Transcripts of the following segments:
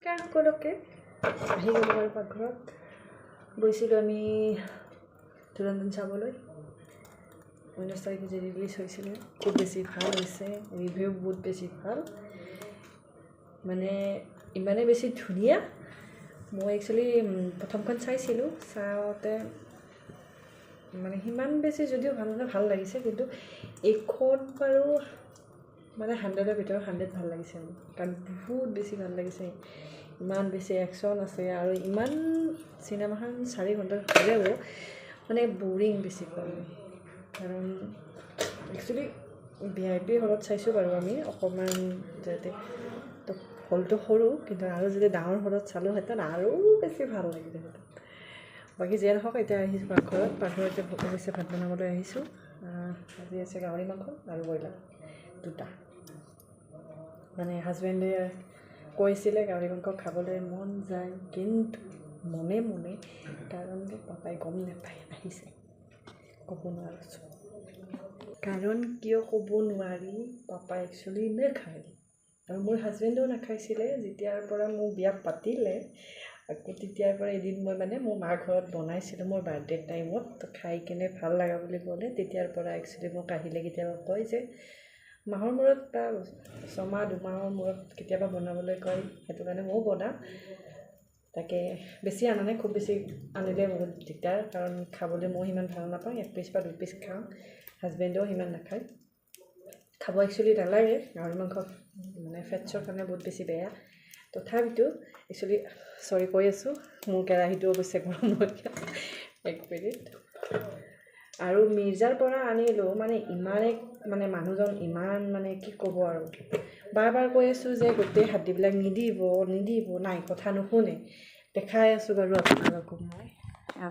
সকলোকে আহি গ'লোঁ আৰু পাকঘৰত গৈছিলোঁ আমি ধুৰন্ধৰ চাবলৈ 19 তাৰিখে যে ৰিলিজ হৈছিলে খুব বেছি ভাল হৈছে ৰিভিউ বহুত বেছি ভাল মানে ইমানেই বেছি ধুনীয়া মই একচুৱেলি প্ৰথমখন চাইছিলোঁ চাওঁতে মানে সিমান বেছি যদিও ভাল লাগিছে কিন্তু এইখন বাৰু মানে 100ৰ ভিতৰত 100 ভাল লাগিছে মোৰ কাৰণ বহুত বেছি ভাল লাগিছে ইমান বেছি একশ্যন আছে আৰু ইমান চিনেমাখন 4 ঘণ্টাৰ হ'লেও মানে বৰিং বেছি কৰে কাৰণ একচুৱেলি VIP হলত চাইছোঁ বাৰু আমি অকণমান যাতে তো হলটো সৰু কিন্তু আৰু যদি ডাঙৰ হলত চালোঁহেঁতেন আৰু বেছি ভাল লাগিলেহেঁতেন বাকী যিয়ে নহওক এতিয়া আহিছোঁ পাকঘৰত যে অৱশ্যে ভাত বনাবলৈ আহিছোঁ আজি আছে গাহৰি মাংস আৰু ব্ৰইলাৰ দুটা মানে হাজবেণ্ডে কৈছিলে গাহৰি মাংস খাবলৈ মন যায় কিন্তু মনে মনে কাৰণ পাপাই গম নাপায় আহিছে ক'ব নোৱাৰিছোঁ কাৰণ কিয় ক'ব নোৱাৰি পাপাই একচুৱেলি নাখায় আৰু মোৰ হাজবেণ্ডেও নাখাইছিলে যেতিয়াৰ পৰা মোৰ বিয়া পাতিলে আকৌ তেতিয়াৰ পৰা এদিন মই মানে মোৰ মাৰ ঘৰত বনাইছিলোঁ মোৰ বাৰ্থডে টাইমত তো খাই কিনে ভাল লগা বুলি ক'লে তেতিয়াৰ পৰা একচুৱেলি মোক আহিলে কেতিয়াবা কয় যে মাহৰ মূৰত বা ছমাহ দুমাহৰ মূৰত কেতিয়াবা বনাবলৈ কয় সেইটো কাৰণে ময়ো বনাওঁ তাকে বেছি আনা নাই খুব বেছি আনিলে বহুত দিগদাৰ কাৰণ খাবলৈ মই সিমান ভাল নাপাওঁ 1 পিচ বা 2 পিচ খাওঁ হাজবেণ্ডেও সিমান নাখায় খাব একচুৱেলি নালাগে গাহৰি মাংস মানে ফেটছৰ কাৰণে বহুত বেছি বেয়া তথাপিতো একচুৱেলি চৰি কৈ আছোঁ মোৰ কেৰাহীটো অৱশ্যে গৰম হৈ গ'ল 1 মিনিট আৰু মিৰ্জাৰ পৰা আনিলোঁ মানে ইমানে মানে মানুহজন ইমান মানে কি ক'ব আৰু বাৰ কৈ আছোঁ যে গোটেই হাদ্দিবিলাক নিদিব নাই কথা নুশুনে দেখাই আছোঁ বাৰু আপোনালোকক মই এয়া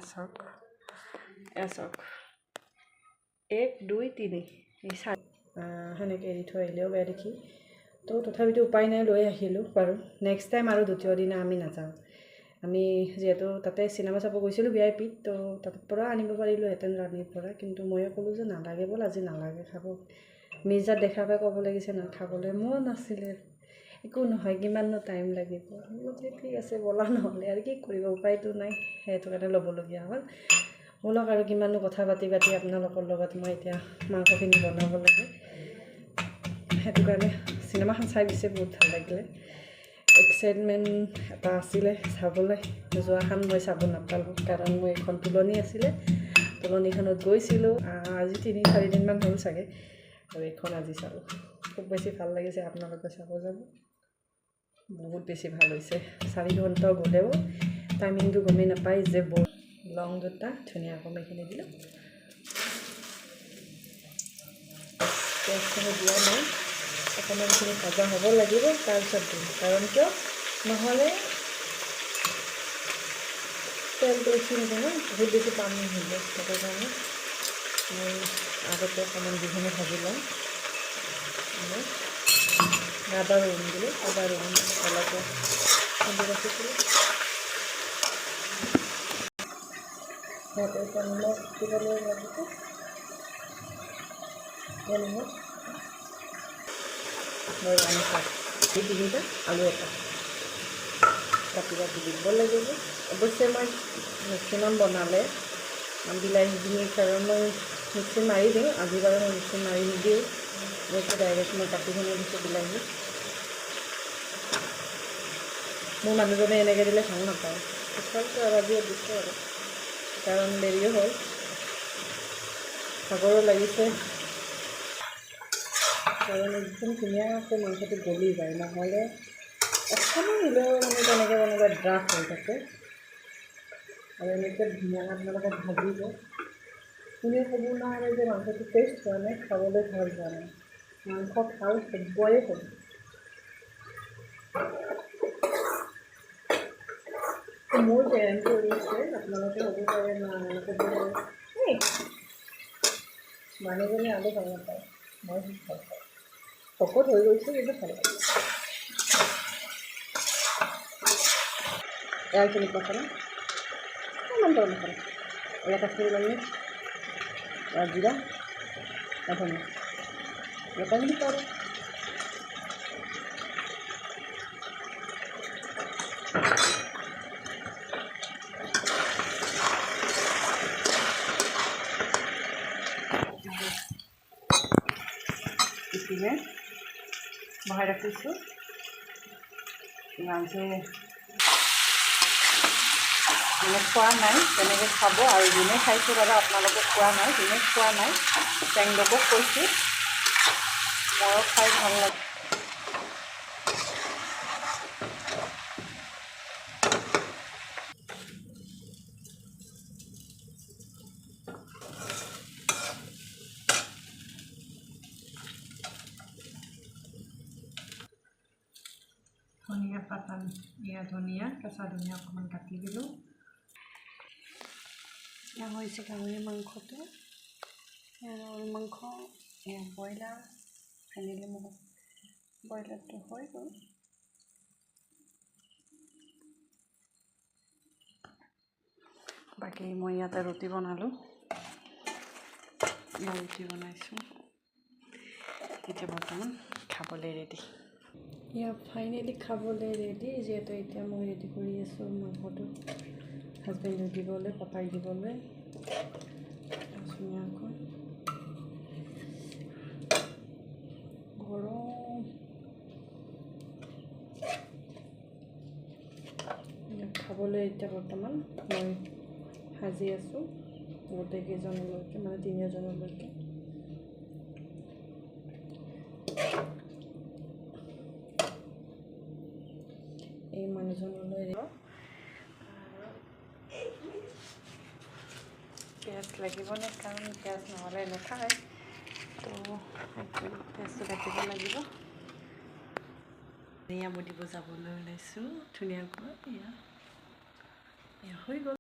চাওক 1 2 3 এই সেনেকৈ এৰি থৈ আহিলেও বেয়া দেখি তো তথাপিতো উপায় নাই লৈ আহিলোঁ বাৰু নেক্সট টাইম আৰু দ্বিতীয় দিনা আমি নাযাওঁ আমি যিহেতু তাতে চিনেমা চাব গৈছিলোঁ VIPত তো তাৰ পৰা আনিব পাৰিলোঁহেঁতেন ৰাণীৰ পৰা কিন্তু ময়ে ক'লোঁ যে নালাগে ব'ল আজি নালাগে খাব মিৰ্জাত দেখা পাই ক'ব লাগিছে না খাবলৈ মন আছিলে একো নহয় কিমাননো টাইম লাগিব ঠিক আছে ব'লা নহ'লে আৰু কি কৰিব উপায়টো নাই সেইটো কাৰণে ল'বলগীয়া হ'ল ব'লক আৰু কিমাননো কথা পাতি আপোনালোকৰ লগত মই এতিয়া মাংসখিনি বনাব লাগে সেইটো কাৰণে চিনেমাখন চাই পিছে বহুত ভাল লাগিলে এক্সাইটমেণ্ট এটা আছিলে চাবলৈ যোৱাখন মই চাব নাপালোঁ কাৰণ মোৰ এখন তুলনি আছিলে তুলনিখনত গৈছিলোঁ আজি 3-4 দিনমান হ'ল চাগে আৰু এইখন আজি চালোঁ খুব বেছি ভাল লাগিছে আপোনালোকে চাব যাব বহুত বেছি ভাল হৈছে 4 ঘণ্টা গ'লেও টাইমিংটো গমেই নাপায় যে লং দুটা ধুনীয়াকৈ এইখিনি দিলোঁ পেষ্টখিনি দিয়া নাই অকণমানখিনি ভজা হ'ব লাগিব তাৰপিছত দিম কাৰণ কিয় নহ'লে তেলটো উঠি নহয় বহুত বেছি পানী হৈ যায় সেইটো কাৰণে মই আগতে অকণমান যিখিনি ভাজি লওঁ আদা ৰহুন দিলোঁ আদা ৰহুন অলপকৈ খুন্দি ৰাখিছিলোঁ সিহঁতে নিমখ দিবলৈ লাগিব নিমখ মই আনি খাওঁ এই 3টা আলু এটা কাটি দিব লাগিব অৱশ্যে মই মেক্সিমাম বনালে বিলাহীখিনিৰ কাৰণে মই মিক্সি মাৰি দিওঁ আজি বাৰু মই মিক্সি মাৰি নিদিওঁ এইটো ডাইৰেক্ট মই কাটি কিনে দিছোঁ বিলাহী মোৰ মানুহজনে এনেকৈ দিলে ভাল নাপায় তথাপিতো আৰু আজি দিছোঁ আৰু কাৰণ দেৰিও হ'ল ভাগৰো লাগিছে কাৰণ একদম ধুনীয়াকৈ মাংসটো গলি যায় নহ'লে অকণমান হ'লেও মানে তেনেকৈ বনালে ড্ৰাফ হৈ থাকে আৰু এনেকৈ ধুনীয়াকৈ আপোনালোকে ভাজিব কোনে ক'ব নোৱাৰে যে মাংসটো টেষ্ট হোৱা নাই খাবলৈ ভাল হোৱা নাই মাংস ভাল হ'বই হ'ব মোৰ পেৰেণ্টটো কৰিছে আপোনালোকে হ'ব পাৰে না ক'ব পাৰে এই মানুহজনে আলু ভাল নাপায় মই ভাল পাওঁ শকত হৈ গৈছোঁ কিন্তু ভাল লাগে এয়াৰখিনি পচলা ইমান তল নকৰে অলপ কাচুৰি লাগে জিৰা ধনিয়া লতাখিনি পাৰে দিনে বহাই ৰাখিছোঁ। ইমানকে মানে খোৱা নাই, তেনেকৈ খাব। আৰু যোনে খাইছোঁ দাদা আপোনালোকে খোৱা নাই, যোনে খোৱা নাই তেওঁলোকক কৈছোঁ, ময়ো খাই ভাল লাগে। ধনিয়া পাতা, ধনিয়া, কেঁচা ধনিয়া অকণমান কাটি দিলোঁ। এয়া হৈছে গাহৰি মাংসটো, গাহৰি মাংস, এয়া ব্ৰইলাৰ আনিলে মোক, ব্ৰইলাৰটো হৈ গ'ল। বাকী মই ইয়াতে ৰুটি বনালোঁ, ৰুটি বনাইছোঁ, এতিয়া বৰ্তমান খাবলৈ ৰেডি। এয়া ফাইনেলি খাবলৈ ৰেডি, যিহেতু এতিয়া মই ৰেডি কৰি আছোঁ মাংসটো হাজবেণ্ডক দিবলৈ, পাপাই দিবলৈ। ধুনীয়াকৈ গৰম খাবলৈ এতিয়া বৰ্তমান মই সাজি আছোঁ গোটেইকেইজনলৈকে, মানে তিনিজনলৈকে। এই মানুহজনলৈ পিঁয়াজ লাগিবনে, কাৰণ পিঁয়াজ নহ'লে নাখায়, তো পিঁয়াজটো কাটিব লাগিব। এয়া বটিব যাবলৈ ওলাইছোঁ ধুনীয়াকৈ, এয়া হৈ গ'ল।